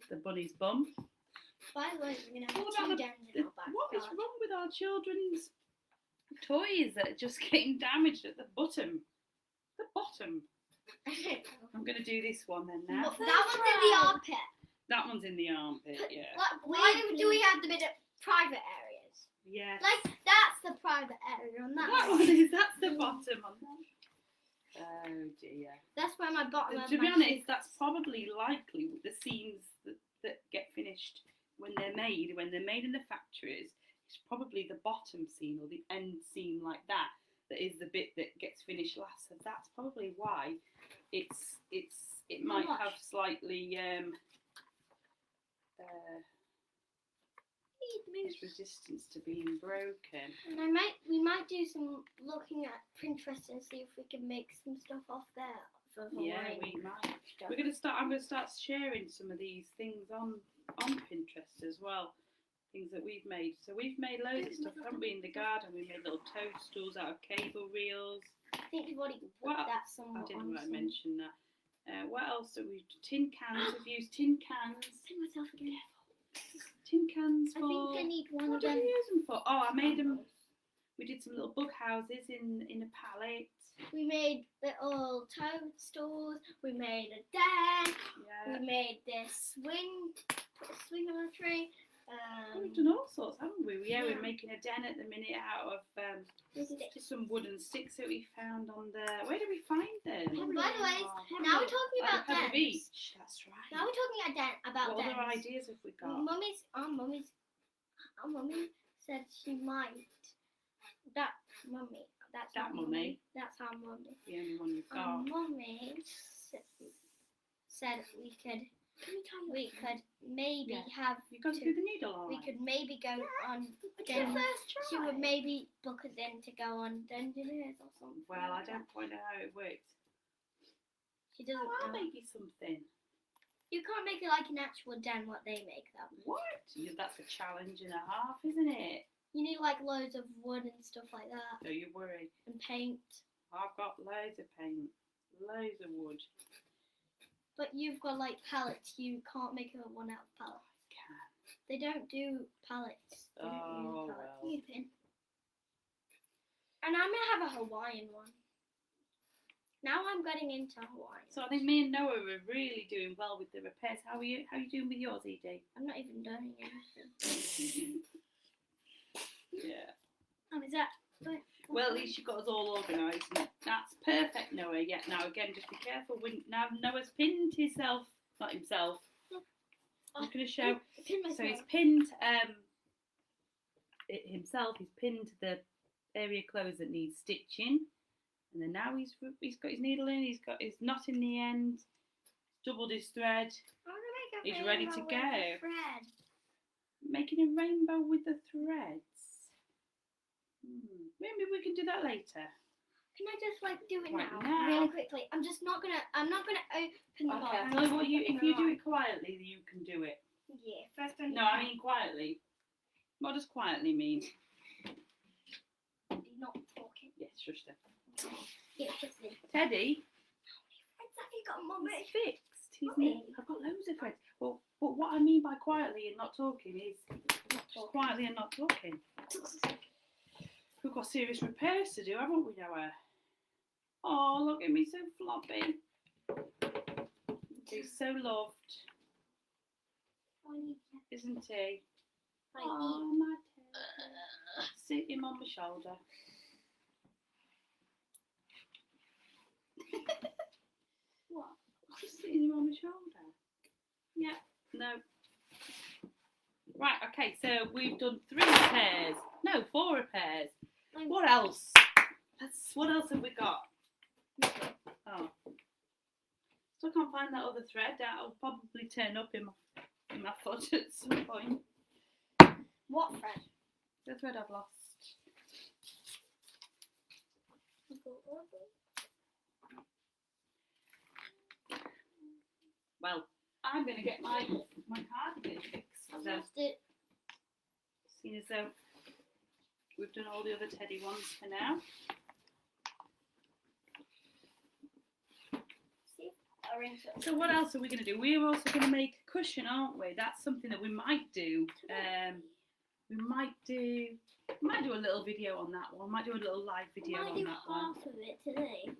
The bunny's bum. by the way, we're gonna have What two about dens in our back. What is wrong with our children's toys that are just getting damaged at the bottom? The bottom. I'm going to do this one then now. That one's in the armpit. That one's in the armpit, yeah. Why do we have the bit of private areas? Yeah. That's the private area on that That one. one is, that's the bottom on that. Oh dear. That's where my bottom of To be my honest, that's probably likely the seams that get finished when they're made in the factories. It's probably the bottom seam or the end seam like that is the bit that gets finished last. So that's probably why it might have slightly less resistance to being broken. And we might do some looking at Pinterest and see if we can make some stuff off there. For Yeah, we might. I'm going to start sharing some of these things on Pinterest as well. Things that we've made. So we've made loads of stuff, haven't we, in the garden? We made little toadstools out of cable reels. I think you've already put What? that I somewhat didn't on. want to mention that. What else have we? Tin cans. We've used tin cans. Pin myself again. Tin cans for. I think I need one What of did them. we use them for? Oh, I made them. We did some little bug houses in a pallet. We made little toadstools. We made a den. Yeah. We made this put a swing on a tree. We've done all sorts, haven't we? Yeah, Yeah. we're making a den at the minute out of Sticks. just some wooden sticks that we found on the. Where did we find them? And by the way, Oh, now we're talking about Pebble dens. Beach. That's right. Now we're talking about What dens. other ideas have we got? Our mummy said she might. That's That mummy? That's our mummy. The only one you've Our got. mummy said we could maybe have. You got to do the needle all We right. could maybe go on. Then She would maybe book us in to go on Dungeoneers or something. Well, I like don't that. quite know how it works. She doesn't I'll know. make you something. You can't make it like an actual den what they make though. What? Yeah, that's a challenge and a half, isn't it? You need like loads of wood and stuff like that Don't you worry. and paint. I've got loads of paint, loads of wood. But you've got like pallets. You can't make a one out of pallets. Can. They don't do pallets. They don't Oh, use pallets. well. You pin. And I'm gonna have a Hawaiian one. Now I'm getting into Hawaiian. So I think me and Noah are really doing well with the repairs. How are you? How are you doing with yours, Edie? I'm not even doing anything. Yeah. Is that? Well, at least you've got us all organised. That's perfect, Noah. Yeah. Now again, just be careful. Now Noah's pinned himself, not himself. I'm going to show. So he's pinned himself. He's pinned the area closed that needs stitching, and then now he's got his needle in. He's got his knot in the end. Doubled his thread. He's ready to go. Making a rainbow with the threads. Maybe we can do that later. Can I just like do it Right now, really quickly? I'm not gonna open the box. Okay, I'll tell you what. If you do it quietly, you can do it. Yeah, first one. No, I mean quietly. What does quietly mean? Not talking. Yes, shush them. Yeah, just me. Teddy, Exactly, got mummy. he's fixed. Mummy. I've got loads of threads. Well, but what I mean by quietly and not talking is just quietly and not talking. We've got serious repairs to do, haven't we, Noah? Oh, look at me, so floppy. He's so loved, isn't he? Oh, my Teddy. Sit him on my shoulder. What? Just sitting him on my shoulder. Yeah, no. Right, okay, so we've done 3 repairs. No, 4 repairs. What else? What else have we got? Oh. Still can't find that other thread. That'll probably turn up in my foot at some point. What thread? The thread I've lost. Well, I'm going to get my cardigan fixed. I So, lost it. seeing as though we've done all the other Teddy ones for now. So what else are we going to do? We're also going to make a cushion, aren't we? That's something that we might do. We might do a little video on that one. Might do a little live video Might on do that one. half of it today.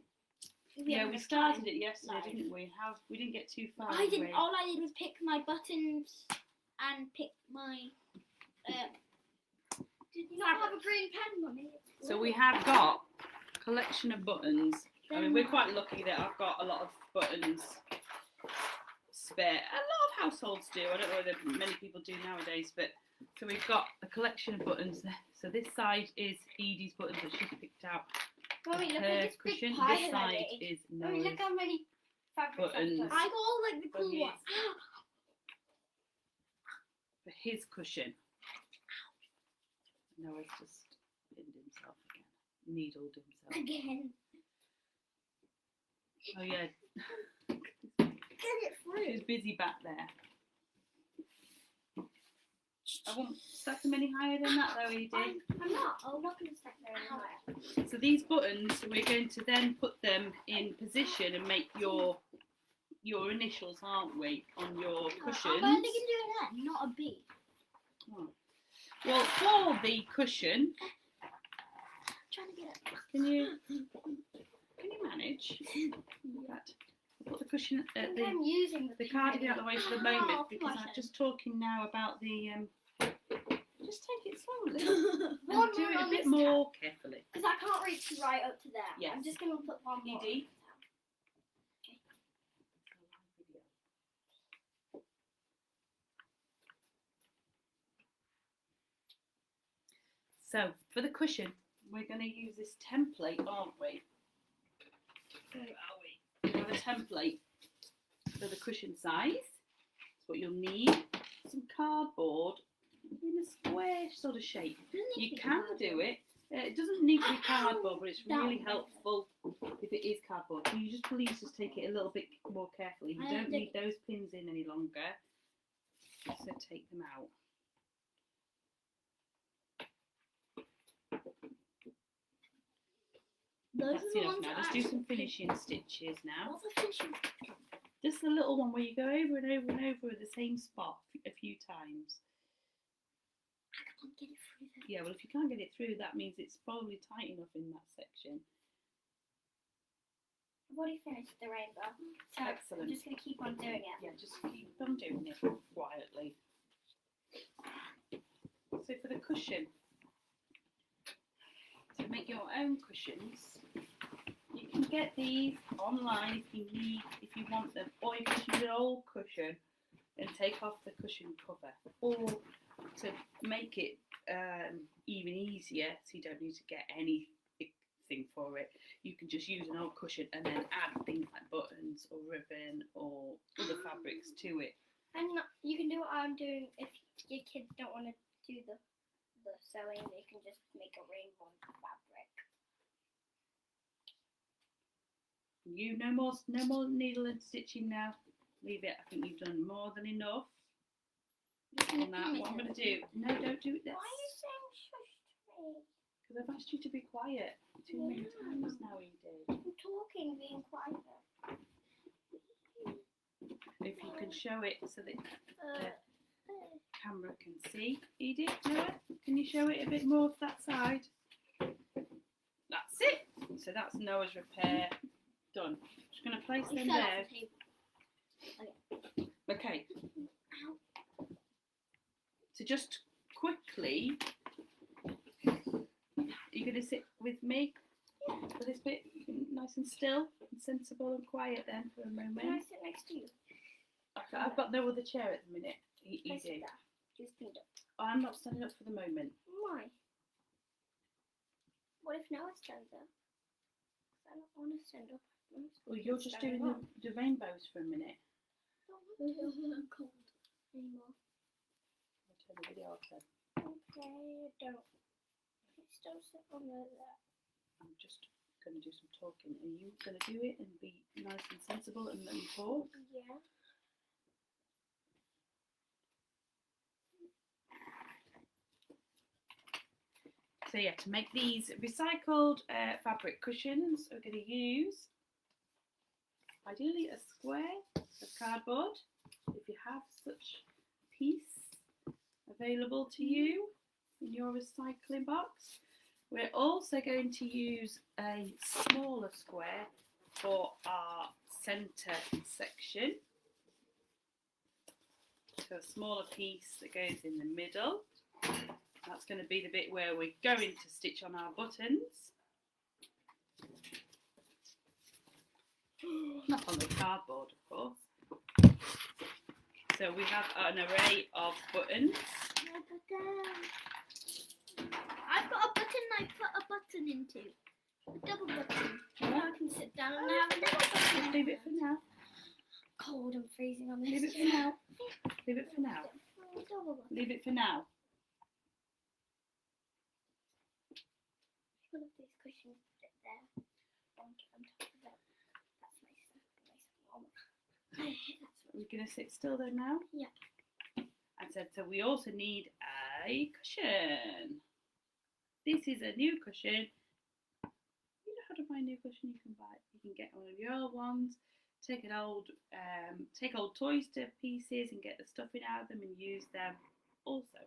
Yeah, we started it yesterday, didn't we? We didn't get too far. I didn't. did we? All I did was pick my buttons and pick my. Did you not have a green pen, Mummy? So we have got a collection of buttons. I mean, we're quite lucky that I've got a lot of buttons spare. A lot of households do. I don't know whether many people do nowadays, but so we've got a collection of buttons there. So this side is Edie's buttons that she's picked out. Mummy, look Her at this cushion. big pie This that I side made. is Mummy, Noah's look how many fabrics buttons. I've done. I got all like the cool Buggies. ones. for his cushion. Noah's just pinned himself again. Needled himself. Again. Oh yeah. Get it through. She's busy back there. I won't stack them any higher than that though, Edie. I'm not going to stack them any higher. So these buttons, we're going to then put them in position and make your initials, aren't we, on your cushions? I'm only going to do an N, not a B. Oh. Well, for the cushion, I'm trying to get it. can you manage that? I'll put the cushion at I'm using the cardigan out of the way for the moment Oh, because I'm fine. just talking now about the. Just take it slowly. One Do more it a on bit this more carefully. Because I can't reach right up to there. Yes. I'm just going to put one more. Edie. So for the cushion, we're going to use this template, aren't we? Where are we? We have a template for the cushion size. That's what you'll need. Some cardboard in a square sort of shape. You can do it. It doesn't need to be cardboard, but it's really helpful if it is cardboard. So you just please just take it a little bit more carefully. You don't need those pins in any longer. So take them out. Those That's are the enough ones now. that Just are do some actually- finishing stitches now. What's the finishing? Just the little one where you go over and over and over at the same spot a few times. I can't get it through there. Yeah, well, if you can't get it through, that means it's probably tight enough in that section. I've already finished the rainbow. So Excellent. I'm just going to keep on doing it. Yeah, just keep on doing it quietly. So for the cushion, to make your own cushions, you can get these online if you want them, or you can use an old cushion and take off the cushion cover, or to make it even easier, so you don't need to get anything for it, you can just use an old cushion and then add things like buttons or ribbon or other fabrics to it. And you can do what I'm doing if your kids don't want to do the sewing. They can just make a rainbow fabric. You no more needle and stitching now. Leave it. I think you've done more than enough on that. What I'm going to do? No, don't do it. Why are you saying shush to me? Because I've asked you to be quiet too many times now, Edie. I'm talking, being quiet. If you can show it so that the camera can see. Edie, Noah, can you show it a bit more to that side? That's it. So that's Noah's repair done. Just going to place them there. Okay. So just quickly, you're going to sit with me for this bit, nice and still and sensible and quiet then for a moment. Can I sit next to you? I've got no other chair at the minute. Can I sit Edie. there? Just stand up. I'm not standing up for the moment. Why? What if Noah stands up? I don't want to stand up. Well, you're just doing the rainbows for a minute. I'm cold anymore. I'll turn the video off then. Okay, don't. Still sit on there. I'm just going to do some talking. Are you going to do it and be nice and sensible and let me talk? Yeah. So yeah, to make these recycled fabric cushions, we're going to use ideally a square of cardboard, if you have such a piece available to you in your recycling box. We're also going to use a smaller square for our centre section. So a smaller piece that goes in the middle. That's going to be the bit where we're going to stitch on our buttons. Not on the cardboard, of course. So we have an array of buttons. I've got a button I put a button into. A double button. Now I can sit down and have a little Just button. leave it for now. Cold and freezing on this. Leave it for now. Leave it for now. Double button. Leave it for now. One of these cushions, put it there. On top of that. That's nice and warm. We're going to sit still there now? Yeah. And so we also need a buy cushion. This is a new cushion. You know how to buy a new cushion? You can get one of your old ones. Take old toys to pieces and get the stuffing out of them and use them also.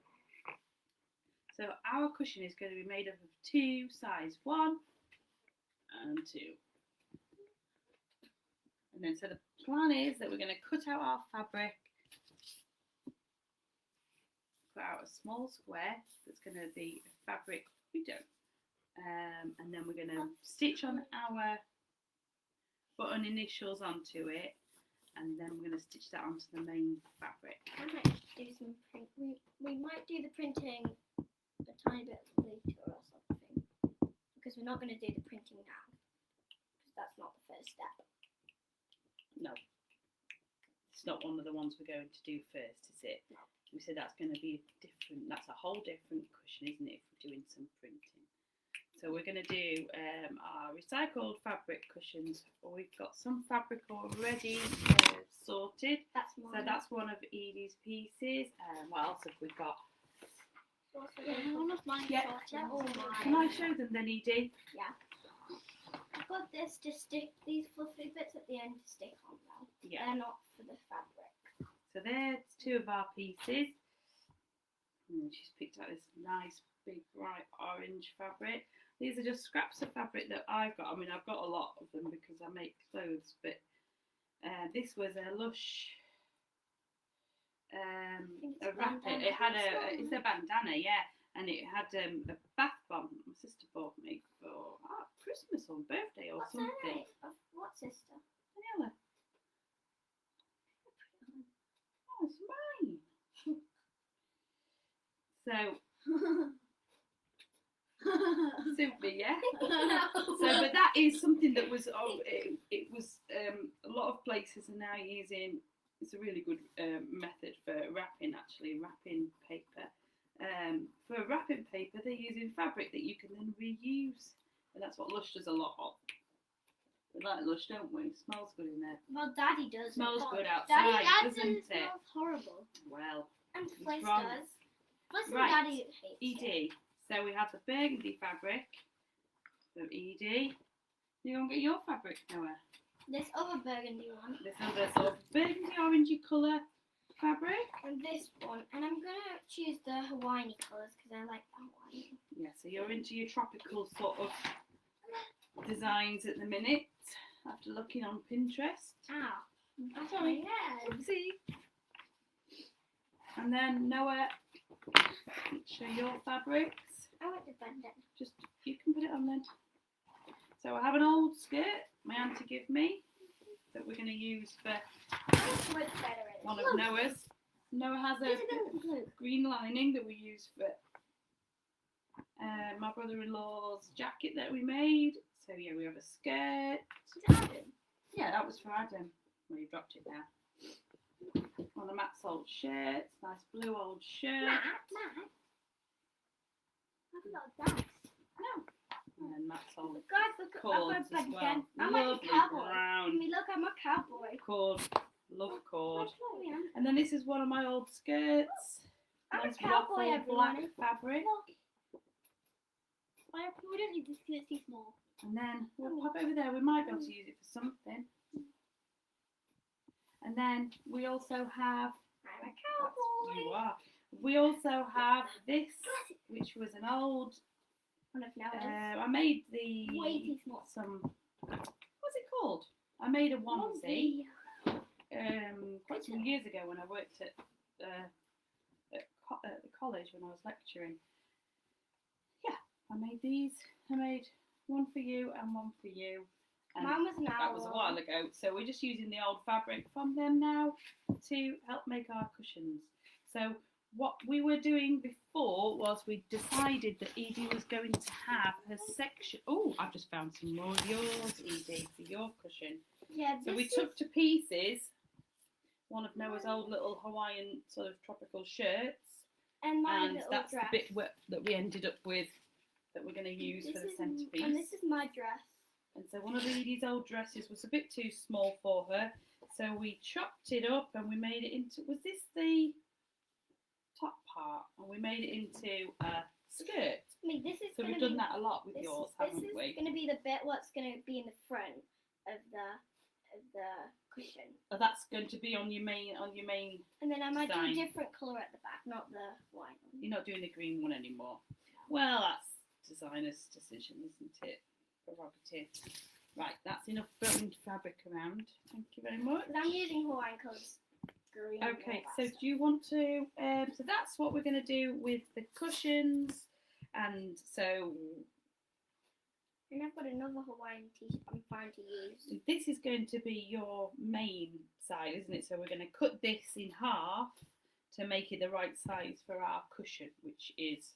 So our cushion is going to be made up of 2 size 1 and 2. And then so the plan is that we're going to cut out our fabric, cut out a small square that's going to be fabric window, and then we're going to stitch on our button initials onto it, and then we're going to stitch that onto the main fabric. I might do some print. We might do the printing a tiny bit later or something, because we're not going to do the printing now, because that's not the first step. No, it's not one of the ones we're going to do first, is it? No. We said that's going to be different. That's a whole different cushion, isn't it? If we're doing some printing. So we're going to do our recycled fabric cushions. We've got some fabric already sorted. That's mine. So that's one of Edie's pieces. What else have we got? One of mine. Yeah. All mine. Can I show them then, Edie? Yeah. I've got this to stick, these fluffy bits at the end to stick on now. Yeah. They're not for the fabric. So there's 2 of our pieces. And she's picked out this nice big bright orange fabric. These are just scraps of fabric that I've got. I mean, I've got a lot of them because I make clothes, but this was a Lush a wrapper. It had it's a bandana, yeah, and it had a bath bomb my sister bought me for Christmas or birthday or something. What sister? Daniela. Oh, it's mine. So. Super, yeah. So, but that is something that was it was a lot of places are now using. It's a really good method for wrapping, actually, wrapping paper. For wrapping paper, they're using fabric that you can then reuse, and that's what Lush does a lot of. We like Lush, don't we? It smells good in there. Well, Daddy does. Smells good outside, Daddy doesn't it? Smells horrible. Well, And it's Fliss wrong. does. Fliss and Right, Daddy hates it. Edie. So we have the burgundy fabric. So Edie, you gonna get your fabric, Noah? This other burgundy one. This other sort of burgundy orangey colour fabric. And this one. And I'm going to choose the Hawaiian colours because I like the Hawaiian. Yeah, so you're into your tropical sort of designs at the minute after looking on Pinterest. Ow. That's on my Sorry. head. Oopsie. And then Noah, show your fabrics. I want the bandana. Just, you can put it on then. So I have an old skirt my auntie gave me that we're going to use for What's better is one of Noah's. Noah has There's a a bit of blue. green lining that we use for my brother-in-law's jacket that we made. So yeah, we have a skirt. Yeah, that was for Adam. Well, you dropped it now. One of Matt's old shirts, nice blue old shirt. Matt. I've got that. No. And then Matt's old Guys, look, cords I've got as a well. bandana. I'm like a Lovely cowboy. brown Look, I'm a cowboy. cord. Love cord. Yeah. And then this is one of my old skirts. I'm a Nice cowboy, ruffled black everyone. fabric. We don't need this because it's too small. And then we'll pop over there. We might be able to use it for something. And then we also have. I'm a cowboy. You are. We also have this, which was an old. One of Noah's. I made the Way too small. what's it called? I made a onesie. Quite some years ago when I worked at the college when I was lecturing. Yeah, I made these. I made one for you and one for you. And Mine was an that hour was a long. while ago. So we're just using the old fabric from them now to help make our cushions. So what we were doing before was we decided that Edie was going to have her section. Oh, I've just found some more of yours, Edie, for your cushion. Yeah, So we this took to pieces one of Noah's old little Hawaiian sort of tropical shirts, and my and little that's dress. the bit that we ended up with that we're going to use for the centrepiece. And this is my dress. And so one of Edie's old dresses was a bit too small for her, so we chopped it up and we made it into. Was this the top part, and we made it into a skirt. I mean, this is So going we've to done be that a lot with yours, haven't this we? is going to be the bit what's going to be in the front of the cushion. Oh, that's going to be on your main And then I might do design. a different colour at the back, not the white one. You're not doing the green one anymore. Well, that's designer's decision, isn't it? Prerogative. Right, that's enough throwing fabric around. Thank you very much. But I'm using Hawaiian colours. Green. and Okay, all so that stuff. do you want to? So that's what we're going to do with the cushions, and so And I've got another Hawaiian t-shirt I'm trying to use. this is going to be your main side, isn't it? So we're going to cut this in half to make it the right size for our cushion, which is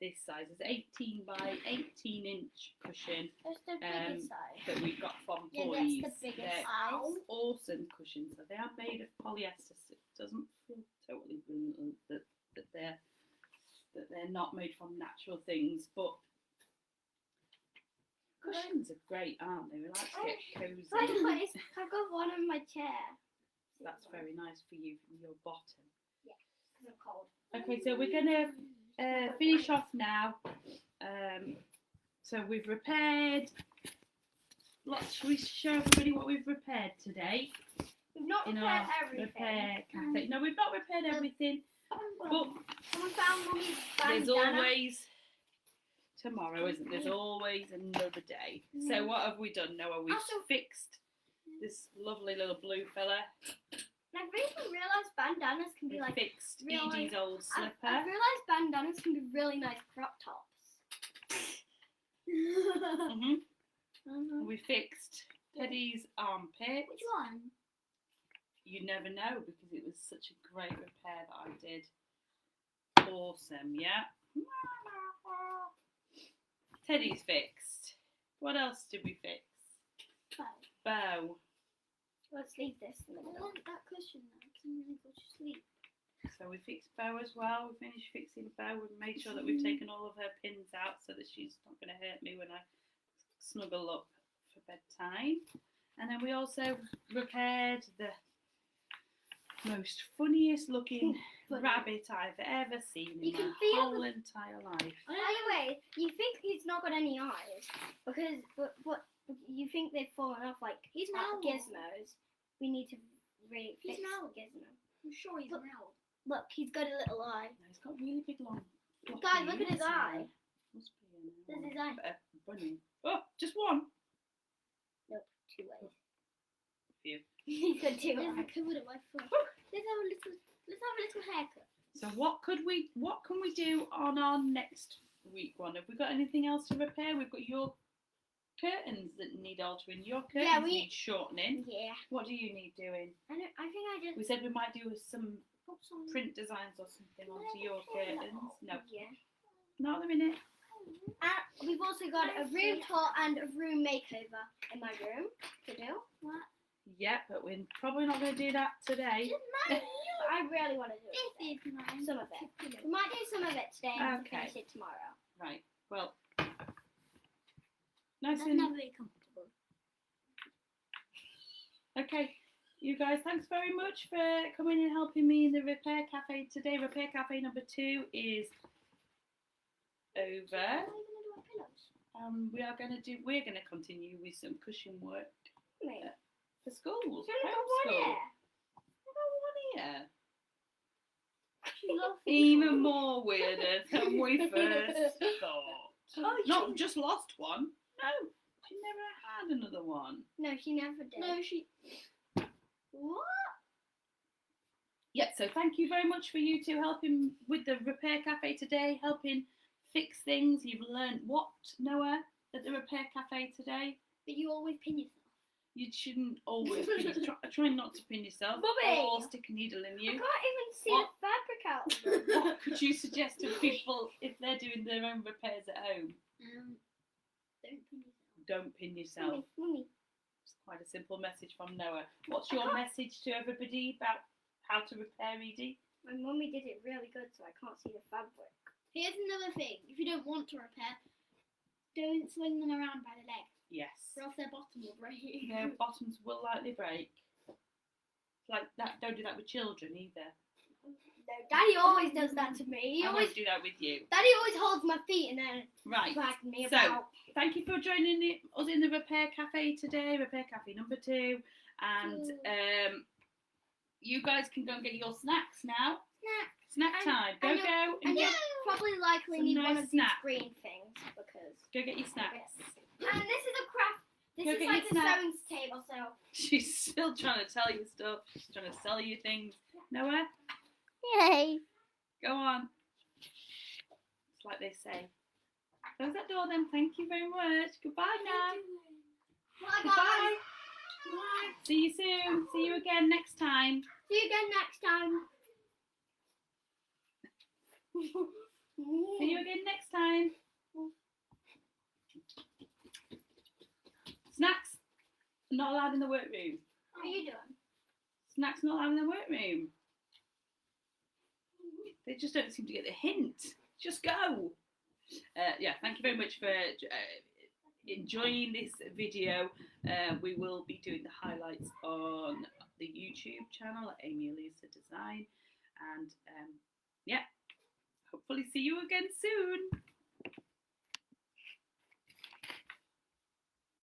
this size. It's 18 by 18 inch cushion That's the biggest size. that we've got from Yeah, Boys. that's the biggest They're size. awesome cushions. So they are made of polyester. So it doesn't feel totally brilliant that they're not made from natural things, but cushions are great, aren't they? We like to get cozy. By the way, I've got one on my chair. That's very nice for you from your bottom. Because I'm cold. Okay, so we're gonna finish off now. So we've repaired. Shall we show everybody what we've repaired today We've not in repaired our everything. repair cafe? No, we've not repaired everything, but Someone found Mummy's there's bandana. always tomorrow, isn't there? There's always another day. So what have we done, Noah? We've Also- fixed this lovely little blue fella. And I've recently realised bandanas can be We like. fixed really- Edie's old I've slipper. realised bandanas can be really nice crop tops. Mhm. We fixed Teddy's armpit. Which one? You never know because it was such a great repair that I did. Awesome, yeah. Teddy's fixed. What else did we fix? Bow. Let's leave this in the I middle. want that cushion now because I'm going to go to sleep. So we fixed Bow as well. We finished fixing Bow. We made sure that we've taken all of her pins out so that she's not going to hurt me when I snuggle up for bedtime. And then we also repaired the most funniest looking rabbit I've ever seen You in can my feel whole entire life. By the way, you think he's not got any eyes because but you think they've fallen off like He's an owl. gizmos. We need to really He's fix an owl. Gizmo. I'm sure he's Look. an owl. Look, he's got a little eye. No, he's got really big long. floppy Guys, look at his ears. eye. Must be an There's owl. his eye. A bunny. Oh, just one. Nope, 2 eyes. Phew. He's got 2 There's eyes. a covered at my foot. Let's have a little haircut. So what can we do on our next week one? Have we got anything else to repair? We've got your curtains that need altering. Your curtains Yeah, we- need shortening. Yeah. What do you need doing? I think I just. We said we might do some Put some. print designs or something onto your curtains. No, Yeah. not at the minute. And we've also got a room tour and a room makeover in my room to do. What? Yeah, but we're probably not going to do that today. But I really want to do it. This is mine. Some of it. We might do some of it today and Okay. finish it tomorrow. Right. Well, nice That's and not very comfortable. okay. You guys, thanks very much for coming and helping me in the repair cafe today. Repair cafe number 2 is over. What are you going to do our pillows? We're gonna continue with some cushion work Wait. for schools. There's only got one homeschool. here. I've got one here. She loves Even more weirder than we first thought. Oh, Not just lost one. No, she never had another one. No, she never did. No, she. What? Yeah, so thank you very much for you two helping with the repair cafe today, helping fix things. You've learned what, Noah, at the repair cafe today? But you always pin yourself. You shouldn't always try not to pin yourself Mummy! or stick a needle in I you. can't even see What? the fabric out. What could you suggest to people if they're doing their own repairs at home? Don't pin yourself. Don't pin yourself. Mummy. It's quite a simple message from Noah. What's your message to everybody about how to repair Edie? My mummy did it really good, so I can't see the fabric. Here's another thing. If you don't want to repair, don't swing them around by the leg, Yes. or else their bottom will break. Their bottoms will likely break. Like that. Don't do that with children either. No, Daddy always does that to me. I won't do that with you. Daddy always holds my feet and then drags me about. Thank you for joining us in the Repair Cafe today, Repair Cafe number 2. And you guys can go and get your snacks now. Snack time. Go. And you'll probably likely need one of these snacks. green things because. Go get your snacks. And this is a craft. This Go is get like your a snacks. sewing table, so. She's still trying to tell you stuff. She's trying to sell you things. Noah, Yay. go on. It's like they say. Close that door then. Thank you very much. Goodbye now. Bye, Goodbye. guys. Bye. See you soon. See you again next time. See you again next time. See you again next time. Snacks not allowed in the workroom. What are you doing? Snacks not allowed in the workroom. They just don't seem to get the hint. Just go. Yeah, thank you very much for enjoying this video. We will be doing the highlights on the YouTube channel at Amie Alissa Design. And yeah, hopefully see you again soon.